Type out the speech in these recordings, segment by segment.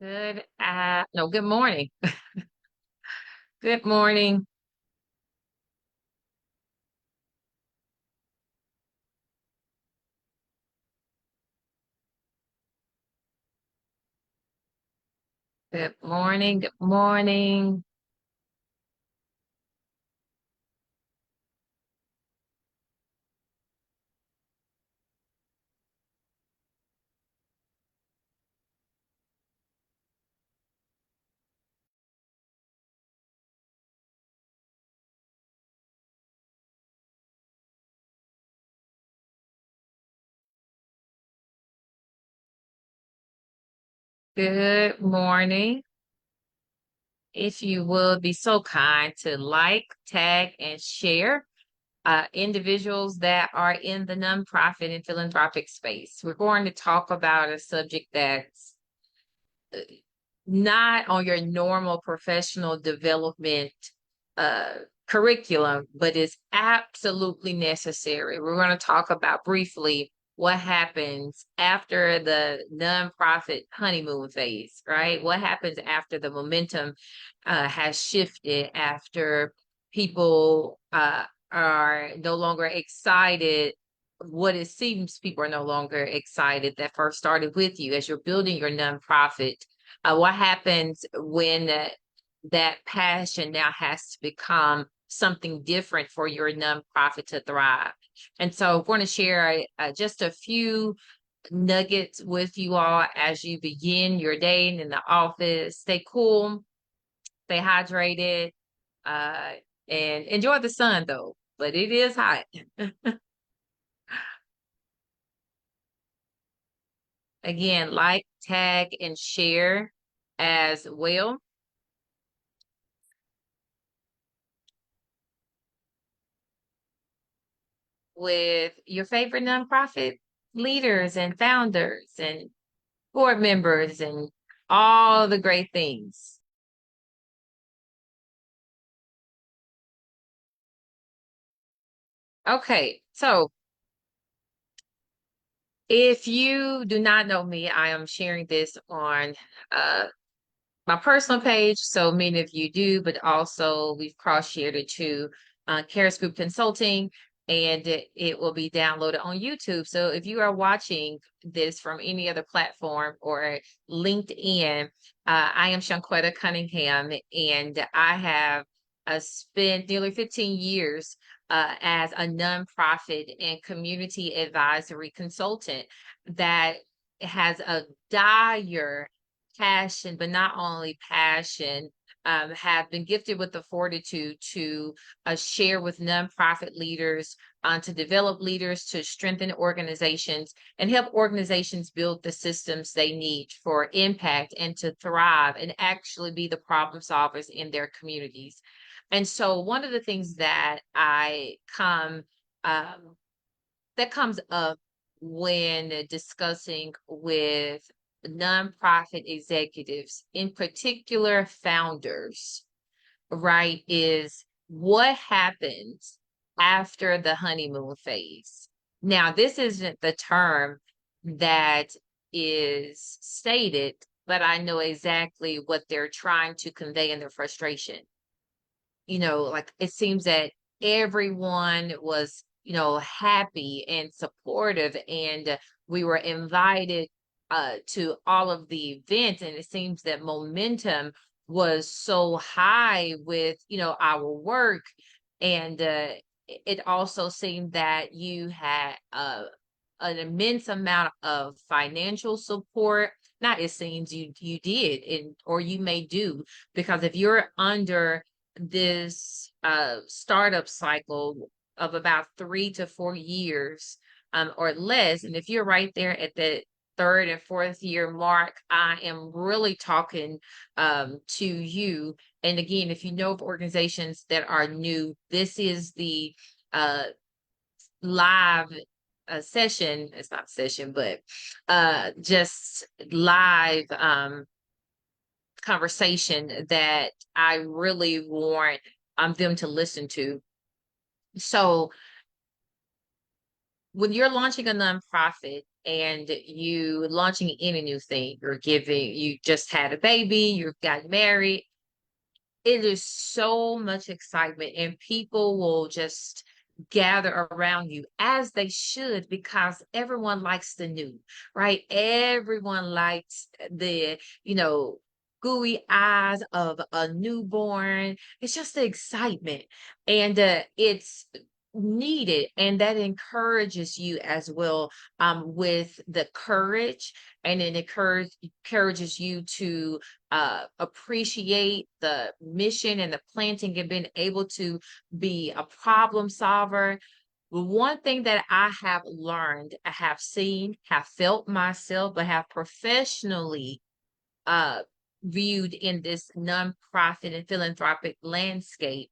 Good morning. Good morning. Good morning. Good morning. Good morning. If you would be so kind to like, tag, and share individuals that are in the nonprofit and philanthropic space. We're going to talk about a subject that's not on your normal professional development uh, curriculum, but is absolutely necessary. We're going to talk about briefly what happens after the nonprofit honeymoon phase, right? What happens after the momentum has shifted, after people are no longer excited. What it seems people are no longer excited that first started with you as you're building your nonprofit. What happens when that passion now has to become something different for your nonprofit to thrive? And so I want to share just a few nuggets with you all as you begin your day in the office. Stay cool, stay hydrated, uh, and enjoy the sun though, but it is hot. Again, like, tag, and share as well with your favorite nonprofit leaders and founders and board members and all the great things. Okay, so if you do not know me, I am sharing this on uh, my personal page. So many of you do, but also we've cross-shared it to KHARIS Group Consulting, and it will be downloaded on YouTube. So if you are watching this from any other platform or LinkedIn, I am Shanquetta Cunningham, and I have spent nearly 15 years as a nonprofit and community advisory consultant that has a dire passion, but not only passion, have been gifted with the fortitude to share with nonprofit leaders, to develop leaders, to strengthen organizations, and help organizations build the systems they need for impact and to thrive and actually be the problem solvers in their communities. And so, one of the things um, that comes up when discussing with nonprofit executives, in particular founders, right, is what happens after the honeymoon phase. Now, this isn't the term that is stated, but I know exactly what they're trying to convey in their frustration. Like it seems that everyone was, happy and supportive, and we were invited to all of the events, and it seems that momentum was so high with, our work. And it also seemed that you had an immense amount of financial support. Not it seems you did, and or you may do, because if you're under this startup cycle of about 3 to 4 years or less, and if you're right there at the third and fourth year mark, I am really talking to you. And again, if you know of organizations that are new, this is the uh, live session. It's not session, but just live conversation that I really want them to listen to. So when you're launching a nonprofit and you launching any new thing, you just had a baby, you've got married, it is so much excitement, and people will just gather around you as they should, because everyone likes the new, right? Everyone likes the, gooey eyes of a newborn. It's just the excitement, and it's needed, and that encourages you as well, with the courage, and it encourages you to appreciate the mission and the planting, and being able to be a problem solver. One thing that I have learned, I have seen, have felt myself, but have professionally uh, viewed in this nonprofit and philanthropic landscape,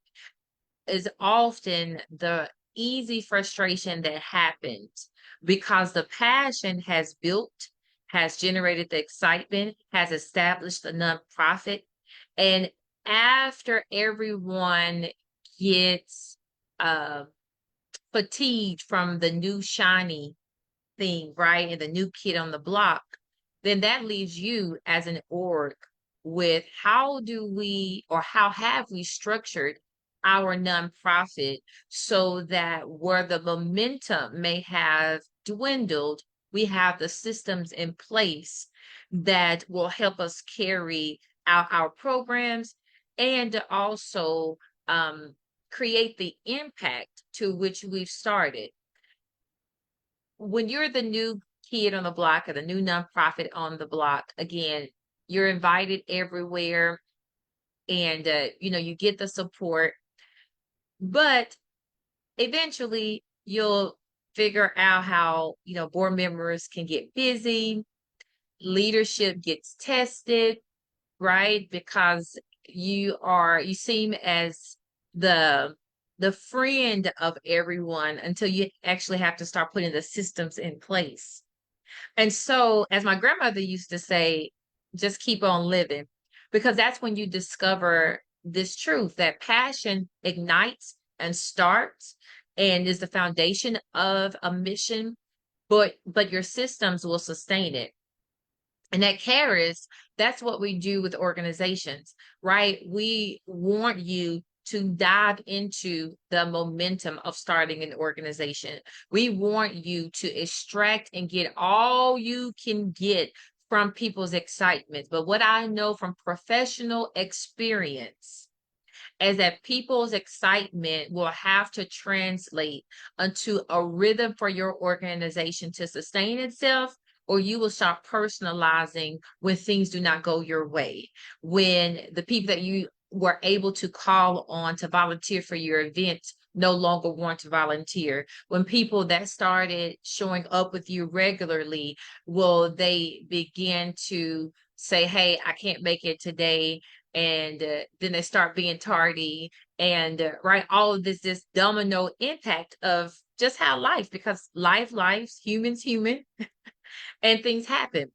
is often the easy frustration that happens because the passion has built, has generated the excitement, has established the nonprofit. And after everyone gets uh, fatigued from the new shiny thing, right? And the new kid on the block, then that leaves you as an org with how do we, or how have we structured our nonprofit so that where the momentum may have dwindled, we have the systems in place that will help us carry out our programs, and also um, create the impact to which we've started. When you're the new kid on the block, or the new nonprofit on the block, again, you're invited everywhere, and you get the support, but eventually you'll figure out how, board members can get busy, leadership gets tested, right? Because you seem as the the friend of everyone until you actually have to start putting the systems in place. And so, as my grandmother used to say, just keep on living, because that's when you discover this truth that passion ignites and starts and is the foundation of a mission, but your systems will sustain it. And at KHARIS, that's what we do with organizations, right? We want you to dive into the momentum of starting an organization. We want you to extract and get all you can get from people's excitement. But what I know from professional experience is that people's excitement will have to translate into a rhythm for your organization to sustain itself, or you will start personalizing when things do not go your way. When the people that you were able to call on to volunteer for your event no longer want to volunteer. When people that started showing up with you regularly, will they begin to say, hey, I can't make it today, and then they start being tardy, and right, all of this domino impact of just how life, because lives, human, and things happen.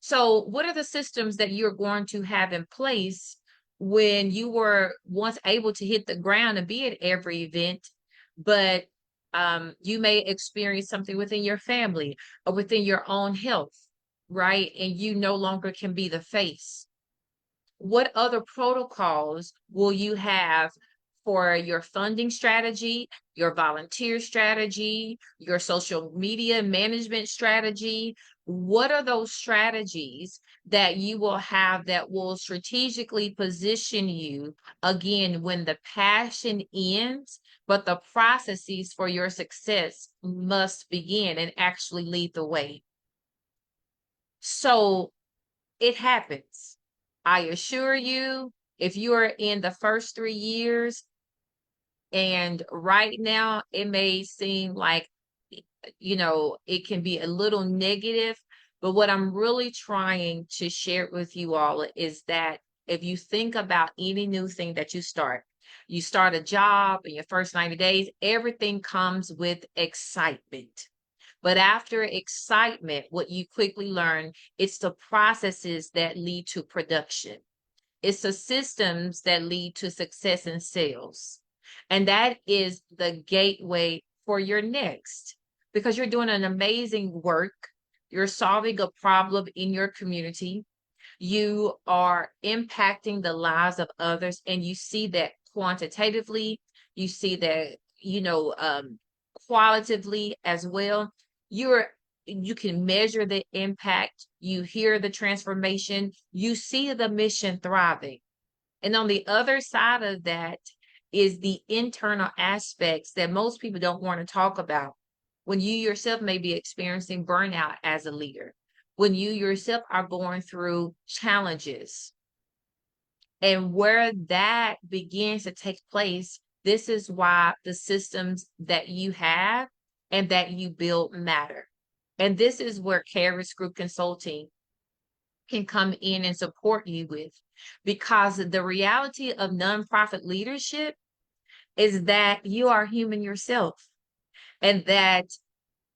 So what are the systems that you're going to have in place when you were once able to hit the ground and be at every event, but you may experience something within your family or within your own health, right? And you no longer can be the face. What other protocols will you have for your funding strategy, your volunteer strategy, your social media management strategy? What are those strategies that you will have that will strategically position you again when the passion ends, but the processes for your success must begin and actually lead the way? So it happens. I assure you, if you are in the first 3 years, and right now it may seem like, it can be a little negative, but what I'm really trying to share with you all is that if you think about any new thing that you start a job in your first 90 days, everything comes with excitement. But after excitement, what you quickly learn, it's the processes that lead to production. It's the systems that lead to success in sales. And that is the gateway for your next. because you're doing an amazing work. You're solving a problem in your community. You are impacting the lives of others, and you see that quantitatively, you see that, qualitatively as well. You can measure the impact, you hear the transformation, you see the mission thriving. And on the other side of that is the internal aspects that most people don't want to talk about. When you yourself may be experiencing burnout as a leader, when you yourself are going through challenges, and where that begins to take place, this is why the systems that you have and that you build matter. And this is where KHARIS Group Consulting can come in and support you with, because the reality of nonprofit leadership is that you are human yourself, and that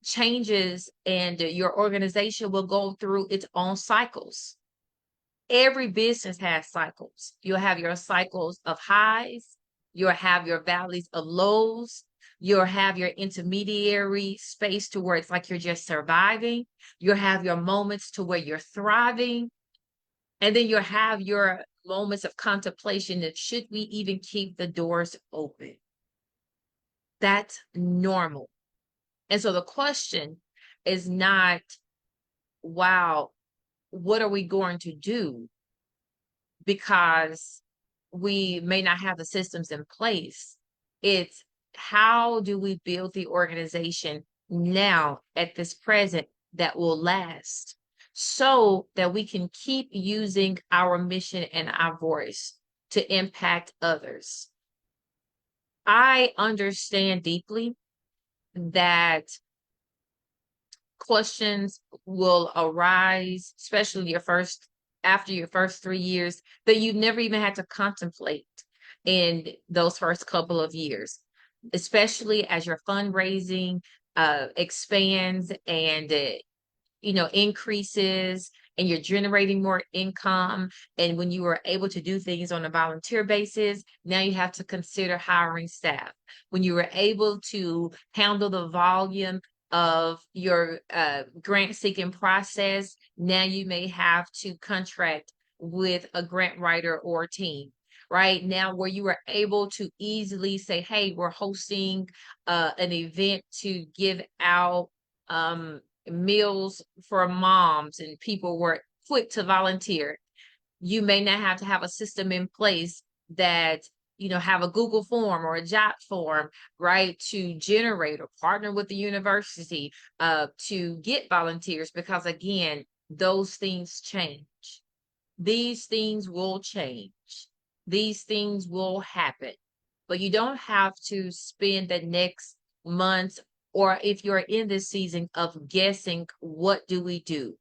changes and your organization will go through its own cycles. Every business has cycles. You'll have your cycles of highs, you'll have your valleys of lows, you'll have your intermediary space to where it's like you're just surviving, you'll have your moments to where you're thriving, and then you'll have your moments of contemplation that should we even keep the doors open? That's normal. And so the question is not, wow, what are we going to do? Because we may not have the systems in place. It's how do we build the organization now at this present that will last, so that we can keep using our mission and our voice to impact others. I understand deeply that questions will arise, especially after your first 3 years, that you never even had to contemplate in those first couple of years, especially as your fundraising expands and increases, and you're generating more income. And when you are able to do things on a volunteer basis, now you have to consider hiring staff. When you were able to handle the volume of your grant seeking process, now you may have to contract with a grant writer or a team. Right now, where you are able to easily say, hey, we're hosting an event to give out meals for moms, and people were quick to volunteer. You may not have to have a system in place that have a Google form or a Jot form, right, to generate or partner with the university to get volunteers, because again, those things change. These things will change. These things will happen. But you don't have to spend the next months, or if you're in this season of guessing, what do we do?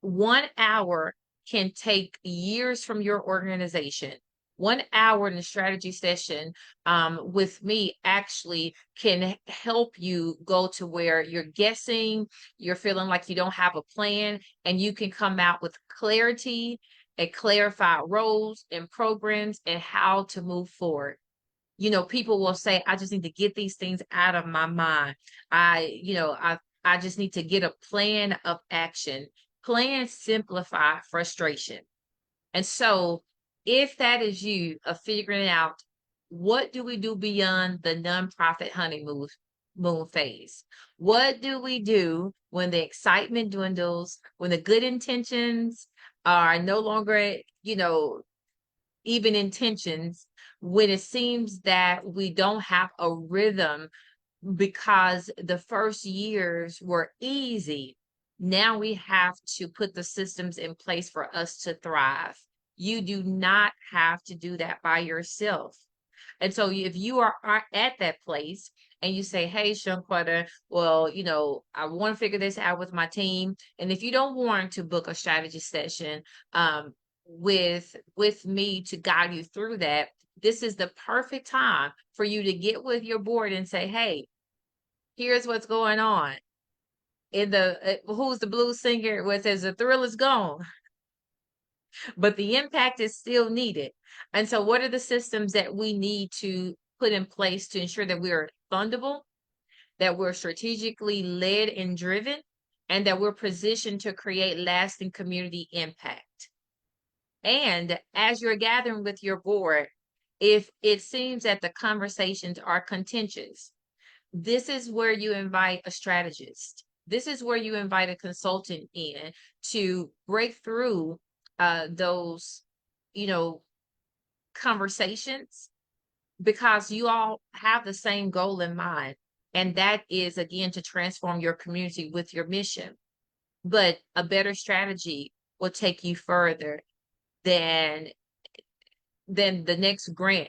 1 hour can take years from your organization. 1 hour in a strategy session with me actually can help you go to where you're guessing, you're feeling like you don't have a plan, and you can come out with clarity and clarify roles and programs and how to move forward. People will say, I just need to get these things out of my mind. I just need to get a plan of action. Plan simplify frustration. And so if that is you of figuring out, what do we do beyond the nonprofit honeymoon phase? What do we do when the excitement dwindles, when the good intentions are no longer, even intentions, when it seems that we don't have a rhythm because the first years were easy? Now we have to put the systems in place for us to thrive. You do not have to do that by yourself. And so if you are at that place and you say, hey, Shanquetta, well, I want to figure this out with my team. And if you don't want to book a strategy session with me to guide you through that, this is the perfect time for you to get with your board and say, hey, here's what's going on. In the who's the blues singer where it says the thrill is gone, but the impact is still needed. And so what are the systems that we need to put in place to ensure that we are fundable, that we're strategically led and driven, and that we're positioned to create lasting community impact. And as you're gathering with your board, if it seems that the conversations are contentious, this is where you invite a strategist. This is where you invite a consultant in to break through those, you know, conversations, because you all have the same goal in mind. And that is, again, to transform your community with your mission. But a better strategy will take you further than the next grant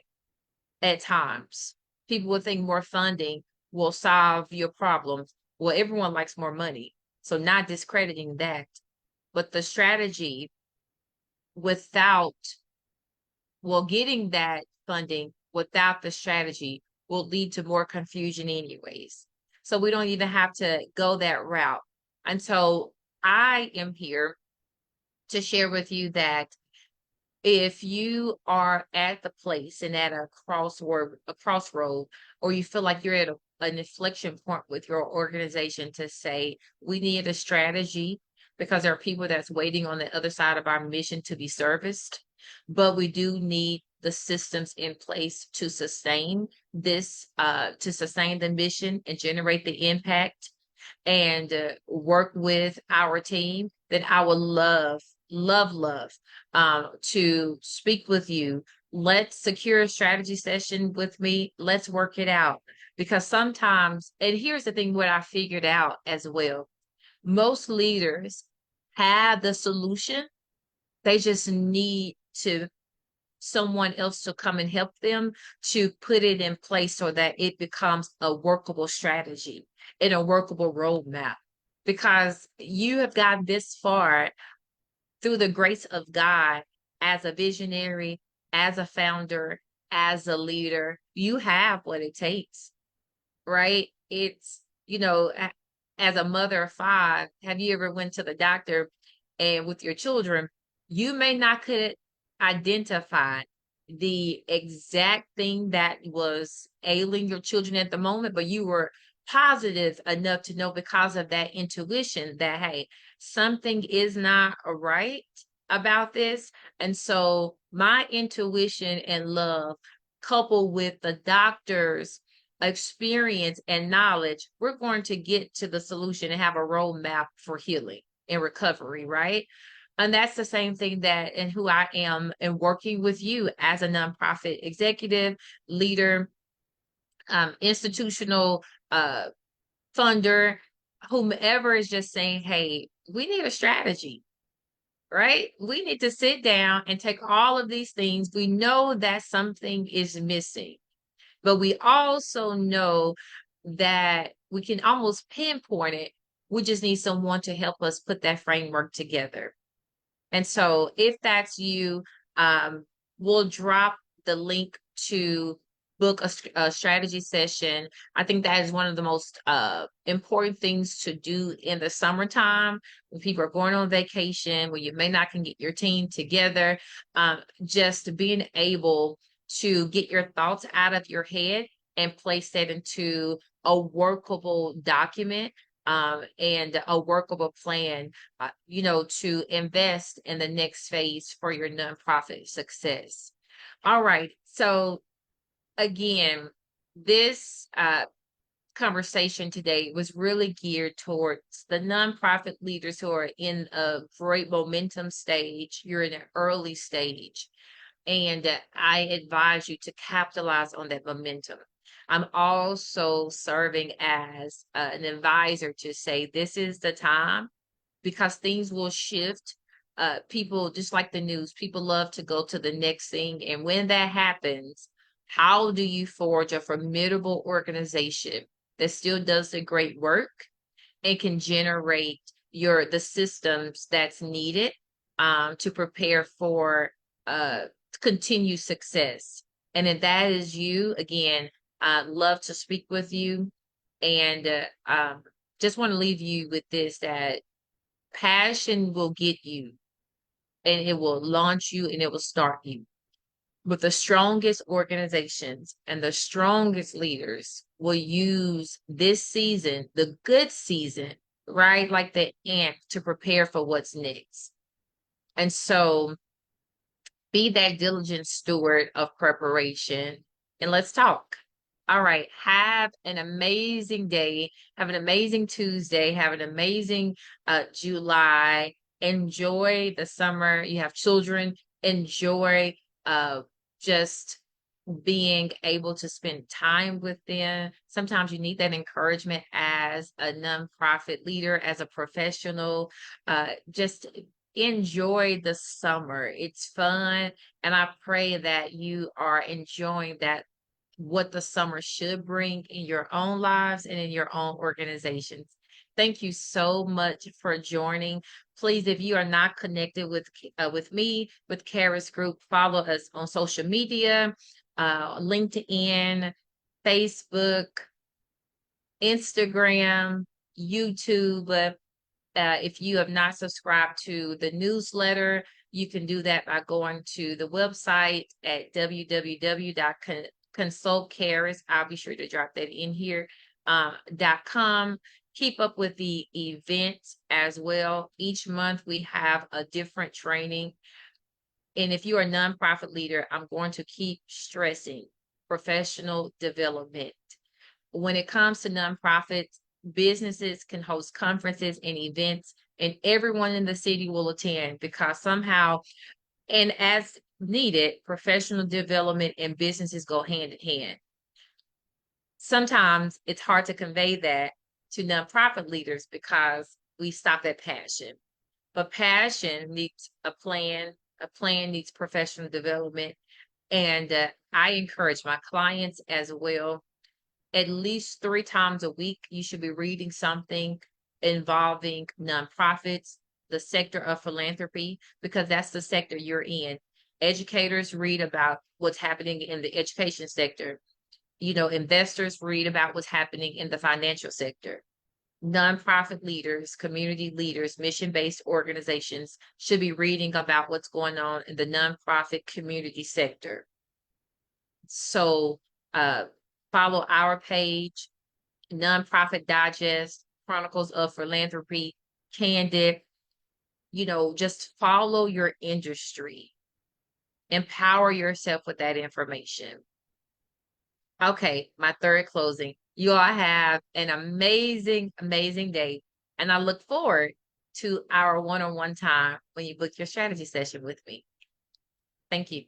at times. People will think more funding will solve your problems. Well, everyone likes more money. So not discrediting that, but the strategy without, well, getting that funding without the strategy will lead to more confusion anyways. So we don't even have to go that route. And so I am here to share with you that if you are at the place and at a crossroad, or you feel like you're at an inflection point with your organization to say, we need a strategy because there are people that's waiting on the other side of our mission to be serviced, but we do need the systems in place to sustain this, to sustain the mission and generate the impact, and work with our team, then I would love to speak with you. Let's secure a strategy session with me. Let's work it out. Because sometimes, and here's the thing, what I figured out as well, most leaders have the solution. They just need to someone else to come and help them to put it in place so that it becomes a workable strategy and a workable roadmap. Because you have gotten this far through the grace of God as a visionary, as a founder, as a leader. You have what it takes, right? It's, as a mother of five, have you ever went to the doctor and with your children, you may not could identify the exact thing that was ailing your children at the moment, but you were positive enough to know because of that intuition that, hey, something is not right about this. And so my intuition and love, coupled with the doctor's experience and knowledge, we're going to get to the solution and have a roadmap for healing and recovery, right? And that's the same thing that, and who I am, and working with you as a nonprofit executive, leader, institutional funder, whomever is just saying, hey, we need a strategy, right? We need to sit down and take all of these things. We know that something is missing, but we also know that we can almost pinpoint it. We just need someone to help us put that framework together. And so if that's you, we'll drop the link to book a strategy session. I think that is one of the most important things to do in the summertime when people are going on vacation, when you may not can get your team together. Just being able to get your thoughts out of your head and place that into a workable document, and a workable plan, to invest in the next phase for your nonprofit success. All right. So again, this conversation today was really geared towards the nonprofit leaders who are in a great momentum stage. You're in an early stage, and I advise you to capitalize on that momentum. I'm also serving as an advisor to say this is the time, because things will shift. People, just like the news, people love to go to the next thing. And when that happens, how do you forge a formidable organization that still does the great work and can generate the systems that's needed to prepare for continued success? And if that is you, again, I'd love to speak with you, and just want to leave you with this, that passion will get you, and it will launch you, and it will start you. But the strongest organizations and the strongest leaders will use this season, the good season, right? Like the ant to prepare for what's next. And so be that diligent steward of preparation and let's talk. All right. Have an amazing day. Have an amazing Tuesday. Have an amazing July. Enjoy the summer. You have children. Enjoy uh, just being able to spend time with them. Sometimes you need that encouragement as a nonprofit leader, as a professional. Just enjoy the summer. It's fun. And I pray that you are enjoying that, what the summer should bring in your own lives and in your own organizations. Thank you so much for joining. Please, if you are not connected with me, with KHARIS Group, follow us on social media, LinkedIn, Facebook, Instagram, YouTube. If you have not subscribed to the newsletter, you can do that by going to the website at www.consultcaris. I'll be sure to drop that in here, .com. Keep up with the events as well. Each month we have a different training. And if you're a nonprofit leader, I'm going to keep stressing professional development. When it comes to nonprofits, businesses can host conferences and events, and everyone in the city will attend because somehow, and as needed, professional development and businesses go hand in hand. Sometimes it's hard to convey that to nonprofit leaders because we stop at passion. But passion needs a plan needs professional development. And I encourage my clients as well, at least 3 times a week, you should be reading something involving nonprofits, the sector of philanthropy, because that's the sector you're in. Educators read about what's happening in the education sector. You know, investors read about what's happening in the financial sector. Nonprofit leaders, community leaders, mission-based organizations should be reading about what's going on in the nonprofit community sector. So follow our page, Nonprofit Digest, Chronicles of Philanthropy, Candid. You know, just follow your industry. Empower yourself with that information. Okay, my third closing. You all have an amazing, amazing day. And I look forward to our one-on-one time when you book your strategy session with me. Thank you.